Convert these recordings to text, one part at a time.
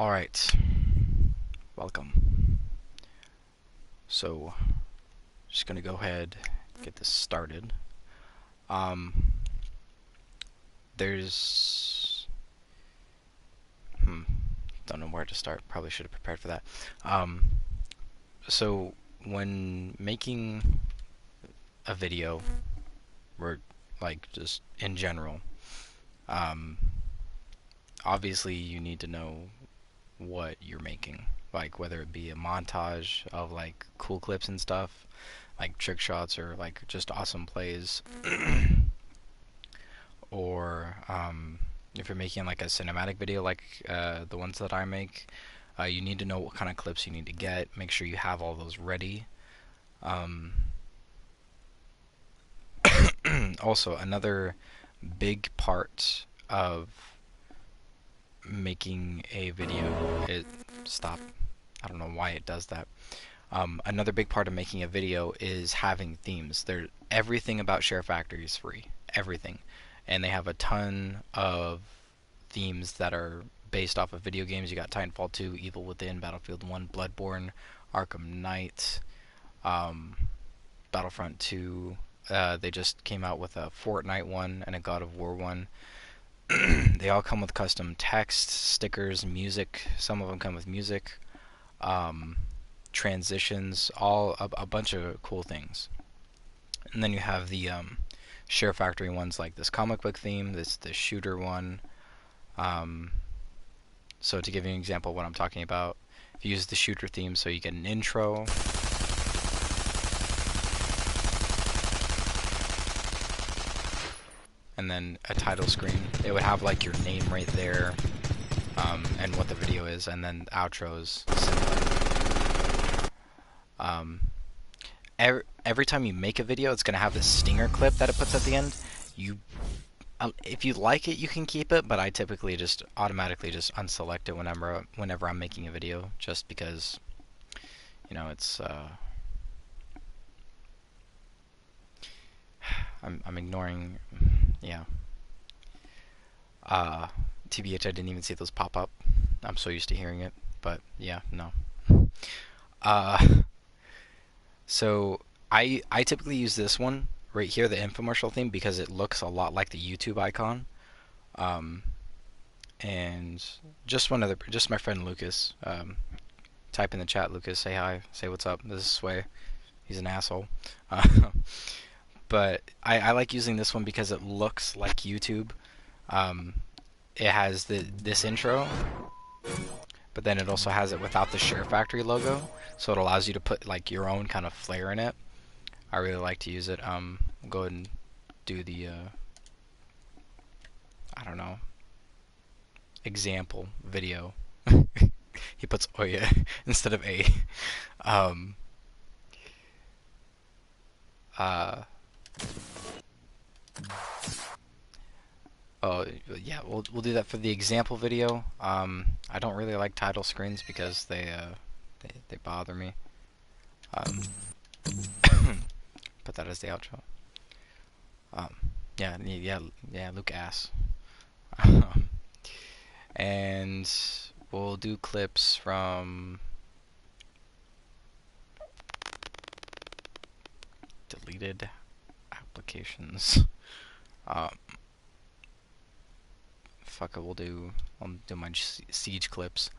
Alright, welcome. So, just gonna go ahead and get this started. Um, there's... don't know where to start. Probably should have prepared for that. So, when making a video, or like just in general, um, obviously you need to know what you're making. Like whether it be a montage of like cool clips and stuff, like trick shots or like just awesome plays, or if you're making like a cinematic video like the ones that I make, you need to know what kind of clips you need to get. Make sure you have all those ready. Also, another big part of making a video is stop. I don't know why it does that. Another big part of making a video is having themes. Everything about SHAREfactory is free. Everything. And they have a ton of themes that are based off of video games. You got Titanfall 2, Evil Within, Battlefield 1, Bloodborne, Arkham Knight, Battlefront 2. They just came out with a Fortnite one and a God of War one. They all come with custom text, stickers, music. Some of them come with music. Transitions, all a bunch of cool things. And then you have the SHAREfactory ones like this comic book theme, this shooter one. So to give you an example of what I'm talking about, if you use the shooter theme, so you get an intro, and then a title screen. It would have like your name right there, and what the video is, and then the outros similar. Every time you make a video, it's gonna have this stinger clip that it puts at the end. If you like it, you can keep it, but I typically just automatically just unselect it whenever I'm making a video, just because, you know, it's I'm ignoring, yeah. TBH, I didn't even see those pop up. I'm so used to hearing it, but yeah, no. So I typically use this one right here, the infomercial theme, because it looks a lot like the YouTube icon. And just my friend Lucas. Type in the chat, Lucas. Say hi. Say what's up. This is Sway. He's an asshole. But I like using this one because it looks like YouTube. It has this intro, but then it also has it without the SHAREfactory logo, so it allows you to put like your own kind of flair in it. I really like to use it. Go ahead and do the I don't know, example video. He puts Oya instead of A. Oh yeah, we'll do that for the example video. I don't really like title screens because they bother me. Put that as the outro. Yeah, Luke ass. And we'll do clips from deleted applications. Fuck it, I'll do my siege clips.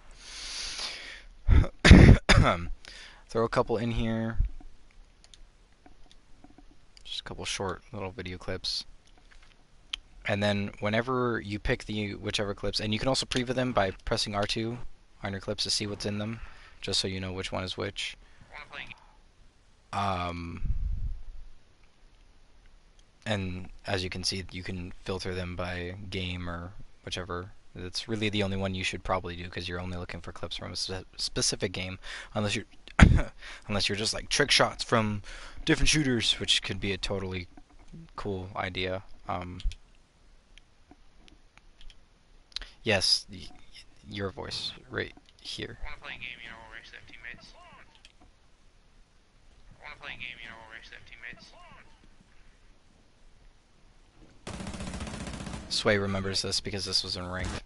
Throw a couple in here. Just a couple short little video clips. And then whenever you pick whichever clips, and you can also preview them by pressing R2 on your clips to see what's in them, just so you know which one is which. And as you can see, you can filter them by game or whichever. That's really the only one you should probably do, because you're only looking for clips from a specific game, unless you're unless you're just like trick shots from different shooters, which could be a totally cool idea. Yes, your voice right here. I want to play a game, you know, we'll race them teammates. I want to play a game, you know, we'll race them teammates. Sway remembers this because this was in ranked.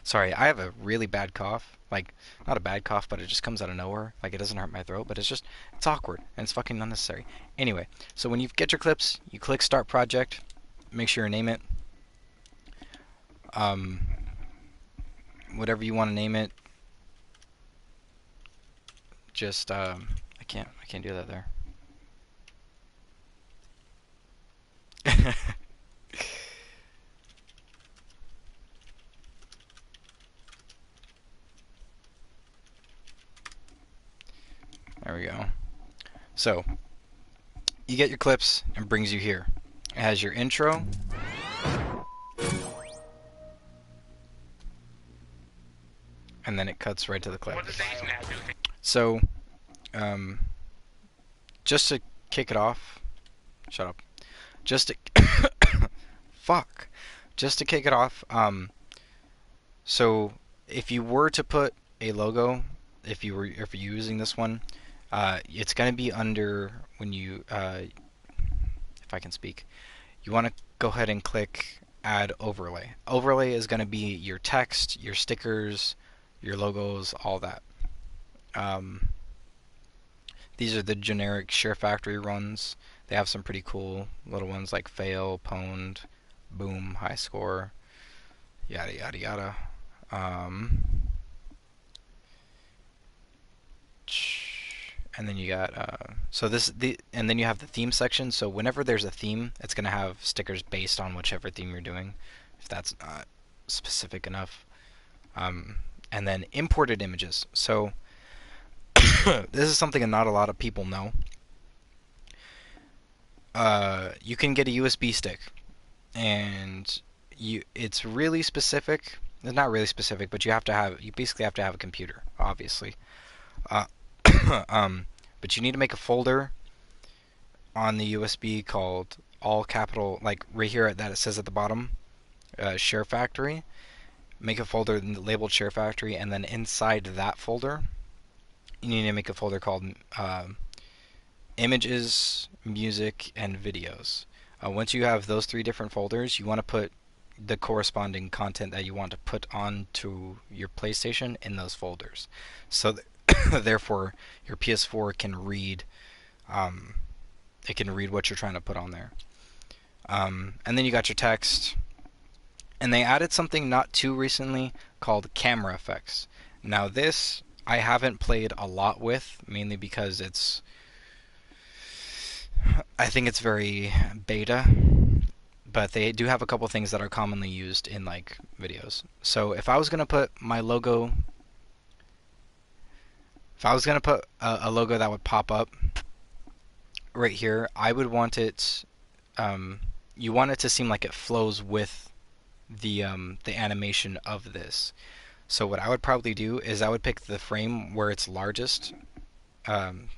Sorry, I have a really bad cough. Like, not a bad cough, but it just comes out of nowhere. Like, it doesn't hurt my throat, but it's awkward and it's fucking unnecessary. Anyway, so when you get your clips, you click Start Project. Make sure you name it. Um, Whatever you want to name it. Just I can't do that there. There we go. So you get your clips and brings you here. It has your intro. And then it cuts right to the clip. What does these now do? So, um, just to kick it off, shut up. Just to fuck, just to kick it off. So if you were to put a logo, if you're using this one, it's gonna be under when you, if I can speak, you want to go ahead and click Add Overlay. Overlay is gonna be your text, your stickers, your logos, all that. Um, These are the generic SHAREfactory runs. They have some pretty cool little ones like fail, pwned, boom, high score, yada yada yada. Um, and then you got and then you have the theme section. So whenever there's a theme, it's gonna have stickers based on whichever theme you're doing, if that's not specific enough. And then imported images. So this is something that not a lot of people know. You can get a USB stick, and it's really specific. It's not really specific, but you basically have to have a computer, obviously. Uh, but you need to make a folder on the USB called all capital, like right here that it says at the bottom, SHAREfactory. Make a folder labeled SHAREfactory, and then inside that folder, you need to make a folder called images, music, and videos. Once you have those three different folders, you want to put the corresponding content that you want to put onto your PlayStation in those folders. So therefore, your PS4 can read it can read what you're trying to put on there. And then you got your text. And they added something not too recently called camera effects. Now this I haven't played a lot with, mainly because I think it's very beta, but they do have a couple things that are commonly used in like videos. So if I was gonna put my logo, if I was gonna put a logo that would pop up right here, I would want it. You want it to seem like it flows with the animation of this. So what I would probably do is I would pick the frame where it's largest,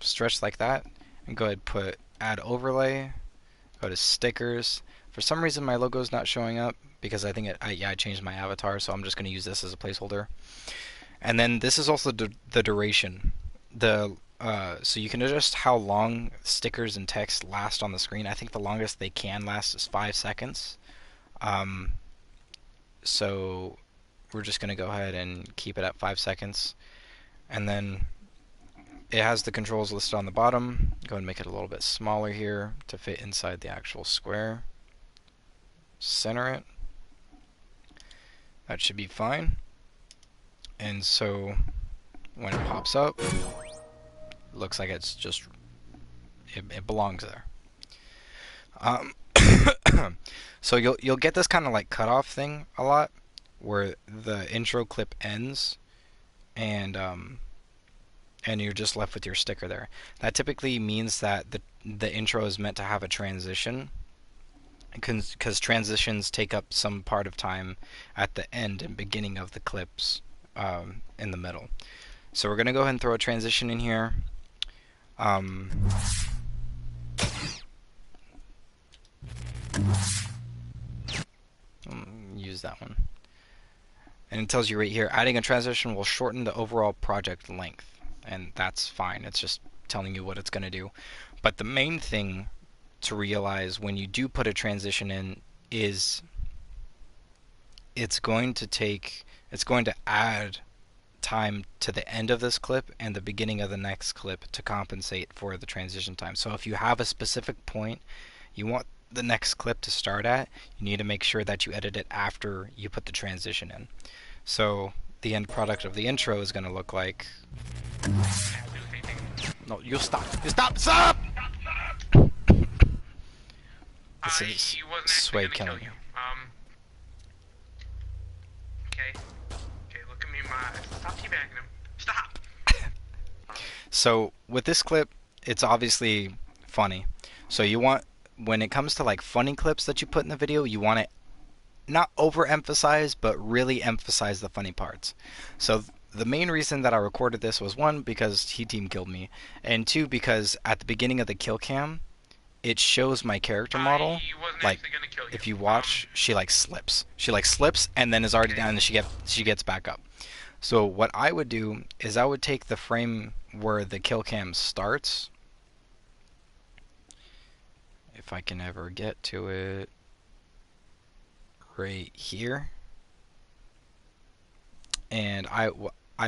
stretched like that, and go ahead and put Add Overlay, go to Stickers. For some reason my logo is not showing up because I think I changed my avatar, so I'm just going to use this as a placeholder. And then this is also the duration. So you can adjust how long stickers and text last on the screen. I think the longest they can last is 5 seconds. So we're just going to go ahead and keep it at 5 seconds. And then it has the controls listed on the bottom. Go ahead and make it a little bit smaller here to fit inside the actual square. Center it. That should be fine. And so when it pops up, it looks like it's just, it belongs there. So you'll get this kind of like cutoff thing a lot, where the intro clip ends, and you're just left with your sticker there. That typically means that the intro is meant to have a transition, because transitions take up some part of time at the end and beginning of the clips in the middle. So we're gonna go ahead and throw a transition in here. Use that one. And it tells you right here, adding a transition will shorten the overall project length. And that's fine. It's just telling you what it's going to do. But the main thing to realize when you do put a transition in is it's going to take it's going to add time to the end of this clip and the beginning of the next clip to compensate for the transition time. So if you have a specific point you want the next clip to start at, you need to make sure that you edit it after you put the transition in. So the end product of the intro is going to look like. No, you stop. You stop. Stop! This is He wasn't actually Sway gonna kill killing me. you. Okay. Okay, look at me in my eyes. Stop teabagging him. Stop! So with this clip, it's obviously funny. So you want, when it comes to like funny clips that you put in the video, you want it not overemphasize, but really emphasize the funny parts. So the main reason that I recorded this was one, because he team killed me, and two, because at the beginning of the kill cam, it shows my character model. He wasn't Like, actually gonna kill you. if you watch, she like slips. She like slips and then is already down, and she gets back up. So what I would do is I would take the frame where the kill cam starts, if I can ever get to it, right here, and I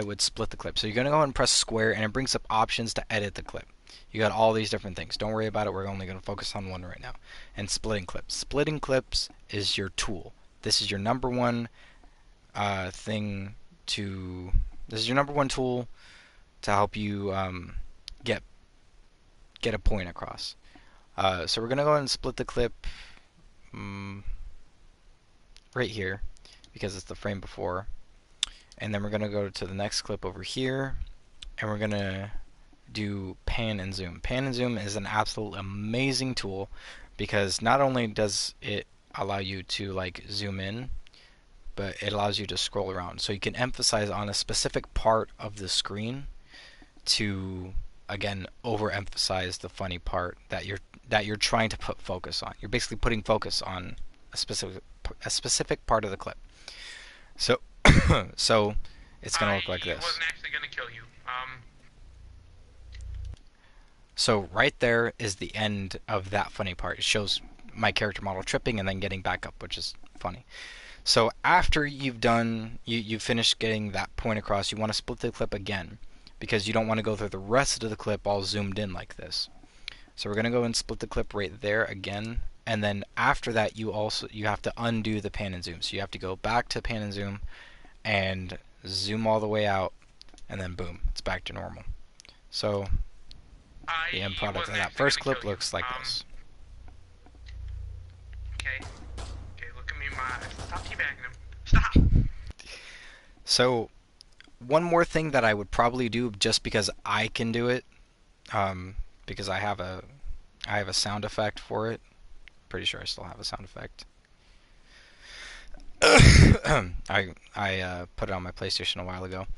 would split the clip. So you're going to go and press square, and it brings up options to edit the clip. You got all these different things. Don't worry about it. We're only going to focus on one right now. And splitting clips. Splitting clips is your tool. This is your number one thing to. This is your number one tool to help you get a point across. So we're going to go ahead and split the clip right here because it's the frame before. And then we're going to go to the next clip over here, and we're going to do pan and zoom. Pan and zoom is an absolute amazing tool because not only does it allow you to like zoom in, but it allows you to scroll around. So you can emphasize on a specific part of the screen to again overemphasize the funny part that you're trying to put focus on. You're basically putting focus on a specific part of the clip. So so it's gonna look like He this. wasn't actually gonna kill you. So right there is the end of that funny part. It shows my character model tripping and then getting back up, which is funny. So after you've done, you've finished getting that point across, you want to split the clip again because you don't want to go through the rest of the clip all zoomed in like this. So we're going to go and split the clip right there again, and then after that you have to undo the pan and zoom. So you have to go back to pan and zoom all the way out, and then boom, it's back to normal. So the end product of that first clip looks like this. Okay. Okay, look at me in my eyes. Stop teabagging him. Stop! So one more thing that I would probably do just because I can do it, because I have a sound effect for it. Pretty sure I still have a sound effect. I put it on my PlayStation a while ago.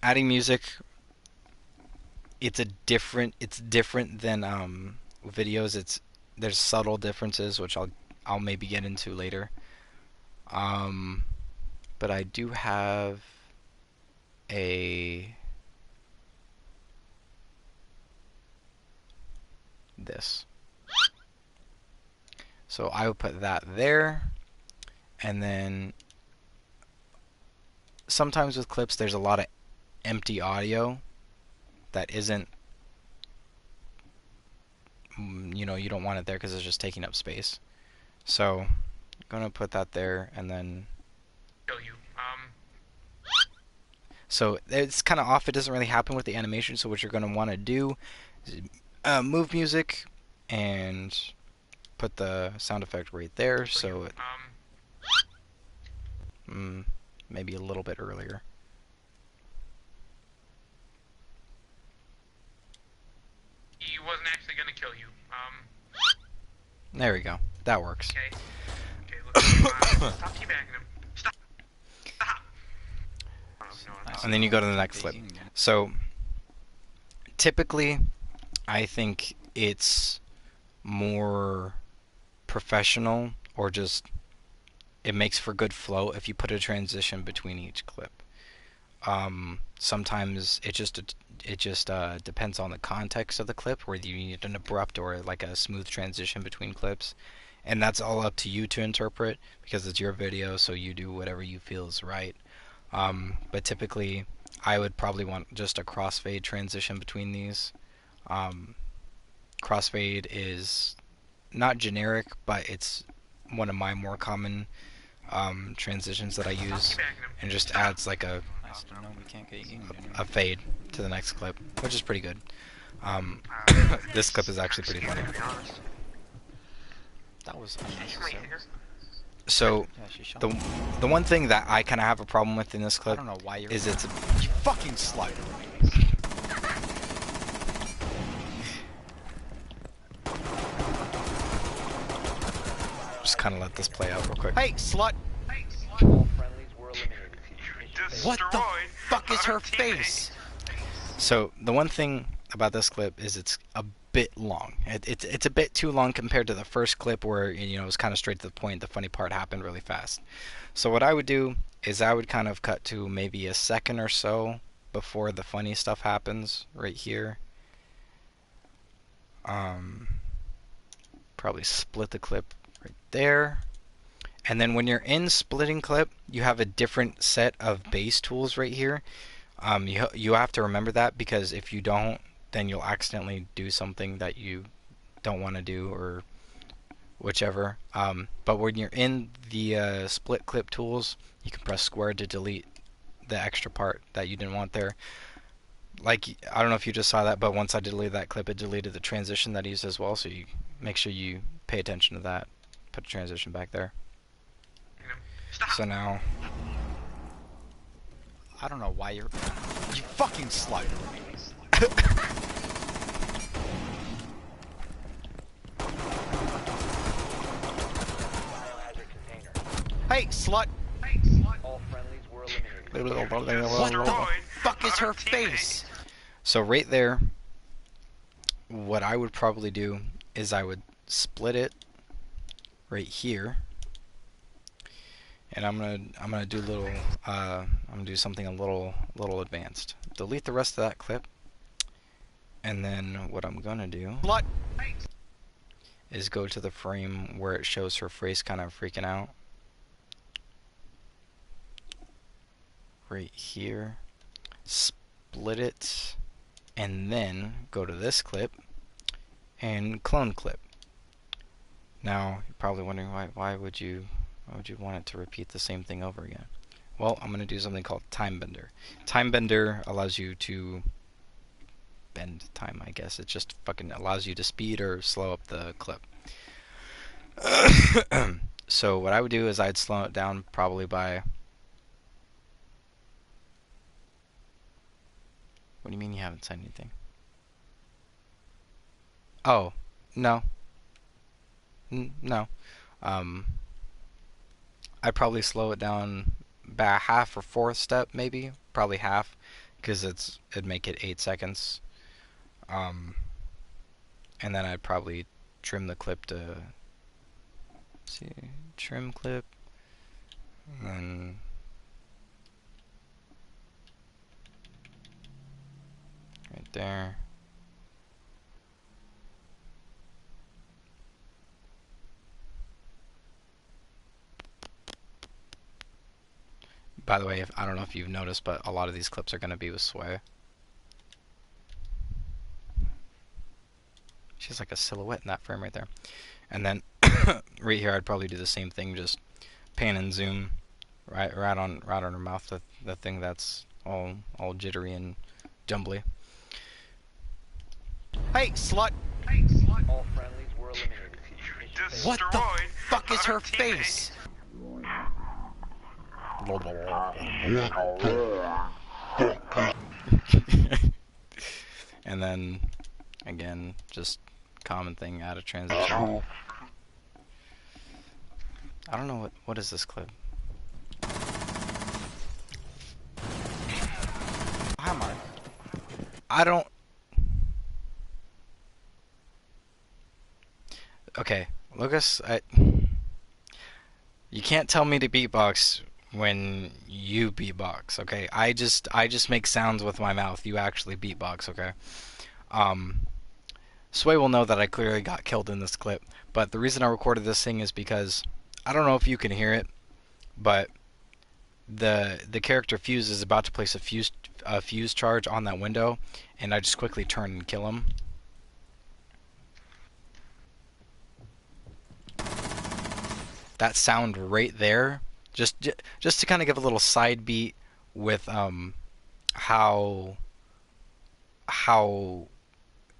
Adding music, it's different than videos. There's subtle differences which I'll maybe get into later. But I do have this. So I will put that there, and then sometimes with clips there's a lot of empty audio that isn't, you don't want it there because it's just taking up space. So I'm gonna put that there, and then Kill you. so it's kind of off. It doesn't really happen with the animation. So what you're gonna want to do is move music and put the sound effect right there. So it, maybe a little bit earlier. He wasn't actually gonna kill you. There we go. That works. Okay. Okay, look at me in my eyes. Stop teabagging him. Stop! Stop! And then you go to the next clip. So typically, I think it's more professional, or just it makes for good flow if you put a transition between each clip. Sometimes it just depends on the context of the clip, whether you need an abrupt or like a smooth transition between clips. and that's all up to you to interpret because it's your video, so you do whatever you feel is right. But typically, I would probably want just a crossfade transition between these. Um, Crossfade is not generic, but it's one of my more common transitions that I Stop use, teabagging him. and just Stop. adds like Nice to know we can't get you. a fade to the next clip, which is pretty good. This clip is actually pretty Excuse funny. me, to be honest. That was Wait unnecessary. here. So Yeah, she shot the me. the one thing that I kind of have a problem with in this I clip don't know why you're. is it's You fucking slut. just kind of let this play out real quick. Hey, slut. All friendlies were eliminated. Destroyed What the fuck is our her teammate. face? So the one thing about this clip is it's a bit long. It's a bit too long compared to the first clip where it was kind of straight to the point. The funny part happened really fast. So what I would do is I would kind of cut to maybe a second or so before the funny stuff happens right here. Probably split the clip right there. And then when you're in splitting clip, you have a different set of base tools right here. You have to remember that, because if you don't, then you'll accidentally do something that you don't want to do, or whichever. But when you're in the split clip tools, you can press square to delete the extra part that you didn't want there. Like, I don't know if you just saw that, but once I deleted that clip, it deleted the transition that I used as well, so you make sure you pay attention to that. Put a transition back there. Stop. So now, I don't know why you're. You fucking slut. Biohazard container. Hey, slut. All friendlies were eliminated. What the Destroyed fuck is our her teammate. face? so right there, what I would probably do is I would split it right here, and I'm gonna do a little I'm gonna do something a little advanced. Delete the rest of that clip, and then what I'm gonna do Slut. is go to the frame where it shows her face kind of freaking out. Right here, split it, and then go to this clip and clone clip. Now you're probably wondering why would you want it to repeat the same thing over again? Well, I'm going to do something called time bender. Time bender allows you to bend time, I guess. It just fucking allows you to speed or slow up the clip. So what I would do is I'd slow it down probably by... What do you mean you haven't said anything? Oh, no. No. I'd probably slow it down by a half or fourth step, maybe. Probably half, because it'd make it 8 seconds. And then I'd probably trim the clip to... see, trim clip. And then... right there. By the way, I don't know if you've noticed, but a lot of these clips are going to be with Sway. She's like a silhouette in that frame right there. And then right here, I'd probably do the same thing, just pan and zoom right on her mouth, the thing that's all jittery and jumbly. Hey, slut. All friendlies were eliminated. Destroyed What the fuck is our her teammate. face? And then again, just common thing, add a transition. I don't know what is this clip. Hi, Mark. I don't. Okay, Lucas, you can't tell me to beatbox when you beatbox, okay? I just make sounds with my mouth. You actually beatbox, okay? Sway will know that I clearly got killed in this clip, but the reason I recorded this thing is because I don't know if you can hear it, but the character Fuse is about to place a fuse charge on that window, and I just quickly turn and kill him. That sound right there, just to kind of give a little side beat with how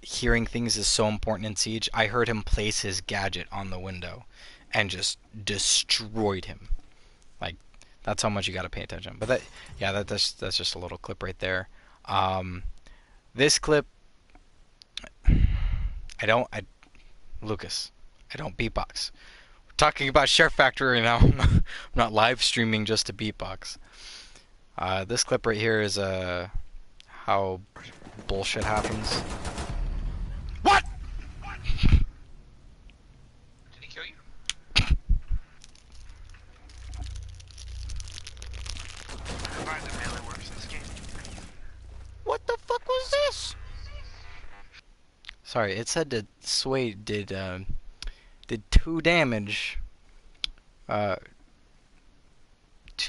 hearing things is so important in Siege. I heard him place his gadget on the window and just destroyed him. Like, that's how much you got to pay attention. But that's just a little clip right there. This clip, Lucas, I don't beatbox. We're talking about SHAREfactory now. I'm not live streaming just to beatbox. This clip right here is how bullshit happens. What? Did he kill you? I find the melee works in this game. What the fuck was this? Sorry, it said that Sway did 2 damage to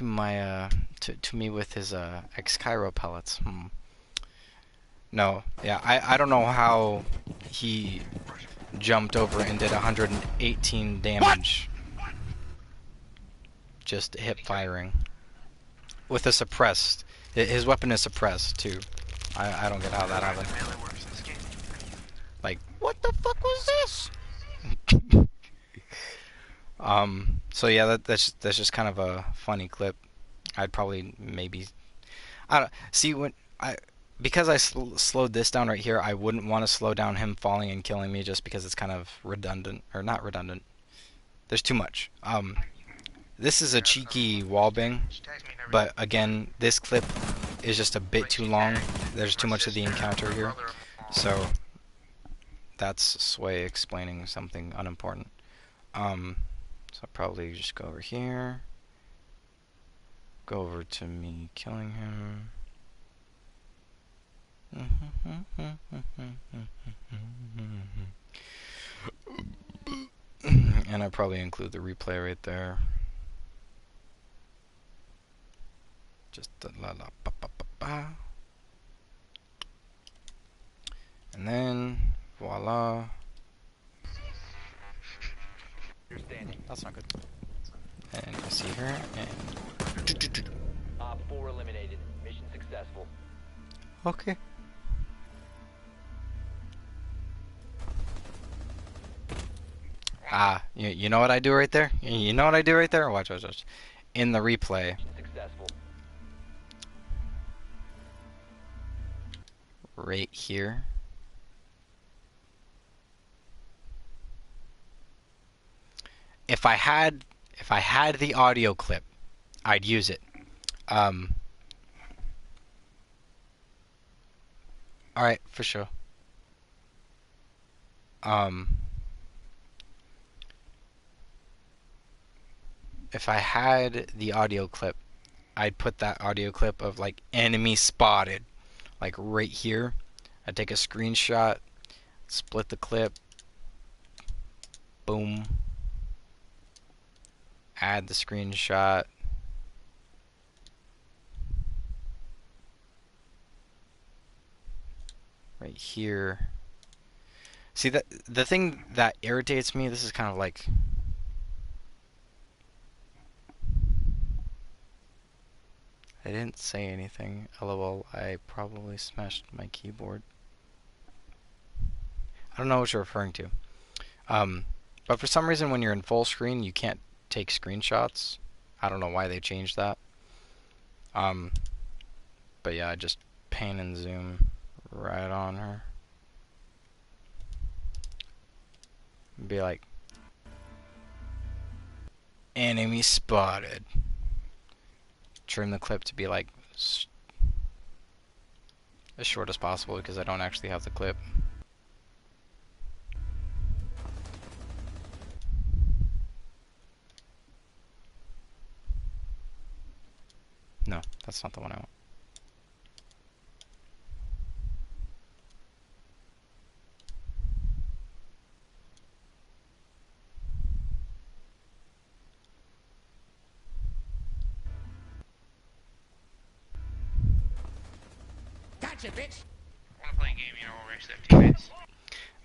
my to me with his X-Cairo pellets. No, yeah, I don't know how he jumped over and did 118 damage. Just hip firing with a suppressed. His weapon is suppressed too. I don't get how that happened. Melee works in this game. Like, What the fuck was this? so yeah, that's just kind of a funny clip. I'd probably maybe I don't see when because I slowed this down right here. I wouldn't want to slow down him falling and killing me just because it's kind of redundant, or not redundant. There's too much. This is a cheeky wallbang, She tags me and everything. but again, this clip is just a bit Like, too she long. tagged There's too my much of the sister, encounter my here, brother-in-law. so that's Sway explaining something unimportant. So I'll probably just go over here. Go over to me killing him. And I probably include the replay right there. Just la la ba ba ba ba. And then voila. You're standing. That's not good. And you see her and Op 4 eliminated. Mission successful. okay. You know what I do right there? You know what I do right there? Watch. In the replay, Mission successful. right here. If I had the audio clip, I'd use it. All right, for sure. If I had the audio clip, I'd put that audio clip of like enemy spotted, like right here. I'd take a screenshot, split the clip, boom, add the screenshot, right here. See, that the thing that irritates me, this is kind of like, I didn't say anything. LOL, I probably smashed my keyboard. I don't know what you're referring to. But for some reason when you're in full screen, you can't take screenshots. I don't know why they changed that. But yeah, I just pan and zoom right on her. Be like, enemy spotted. Trim the clip to be like as short as possible because I don't actually have the clip. No, that's not the one I want. Gotcha, bitch. I wanna play a game, you know, where we actually have teammates.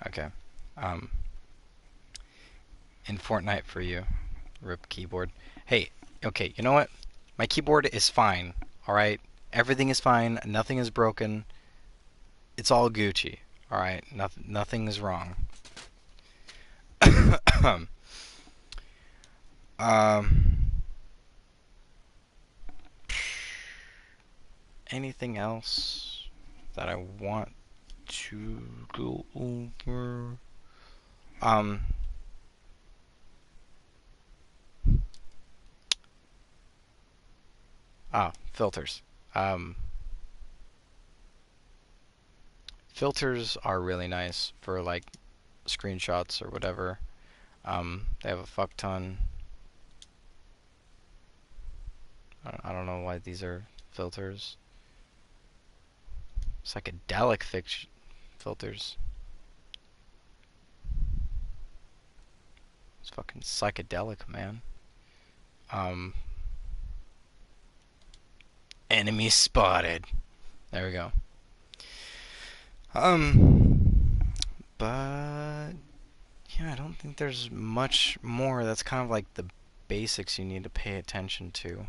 Okay. In Fortnite for you. Rip keyboard. Hey, okay, you know what? My keyboard is fine, alright? Everything is fine, nothing is broken. It's all Gucci, alright? Nothing is wrong. Anything else that I want to go over? Filters. Filters are really nice for like screenshots or whatever. They have a fuck ton. I don't know why these are filters. Psychedelic filters. It's fucking psychedelic, man. Enemy spotted. There we go. But yeah, I don't think there's much more. That's kind of like the basics you need to pay attention to.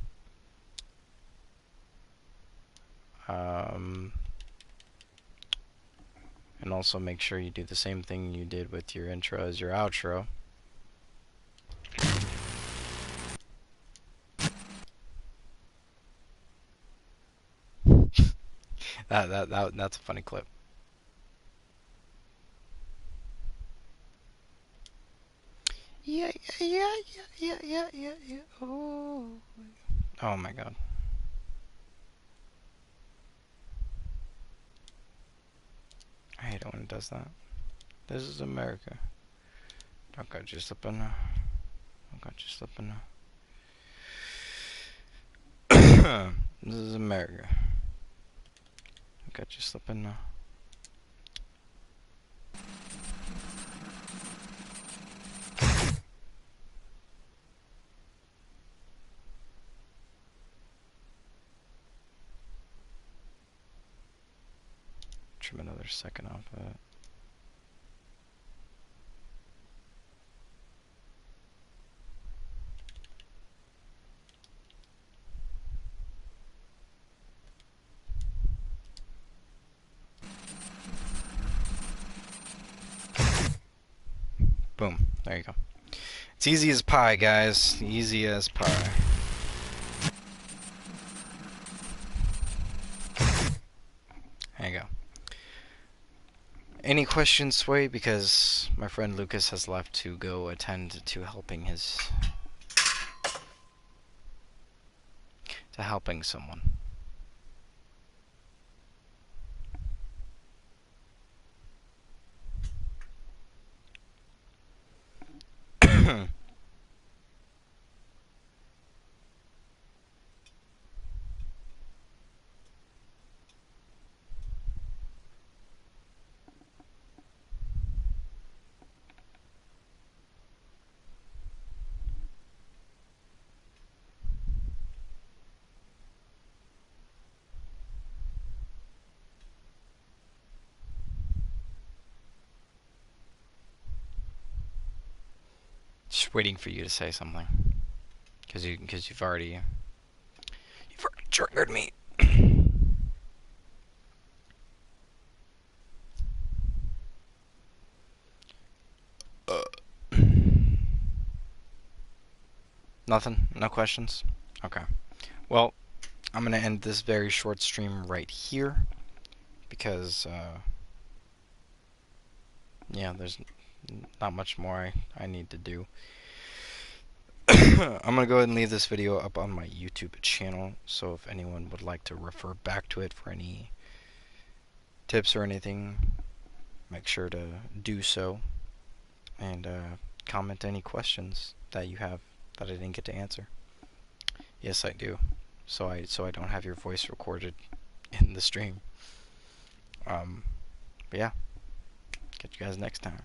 And also make sure you do the same thing you did with your intro as your outro. That's a funny clip. Yeah. Oh my god. I hate it when it does that. This is America. Don't got you slipping now. Don't got you slipping now. This is America. Don't got you slipping now. Trim another second off of it. Boom. There you go. It's easy as pie, guys. Easy as pie. There you go. Any questions, Sway? Because my friend Lucas has left to go attend to helping someone. Just waiting for you to say something, because you've already triggered me. Nothing? No questions? Okay. Well, I'm gonna end this very short stream right here because yeah, there's not much more I need to do. I'm gonna go ahead and leave this video up on my YouTube channel, so if anyone would like to refer back to it for any tips or anything, make sure to do so, and comment any questions that you have that I didn't get to answer. Yes, I do. So I don't have your voice recorded in the stream. But yeah, catch you guys next time.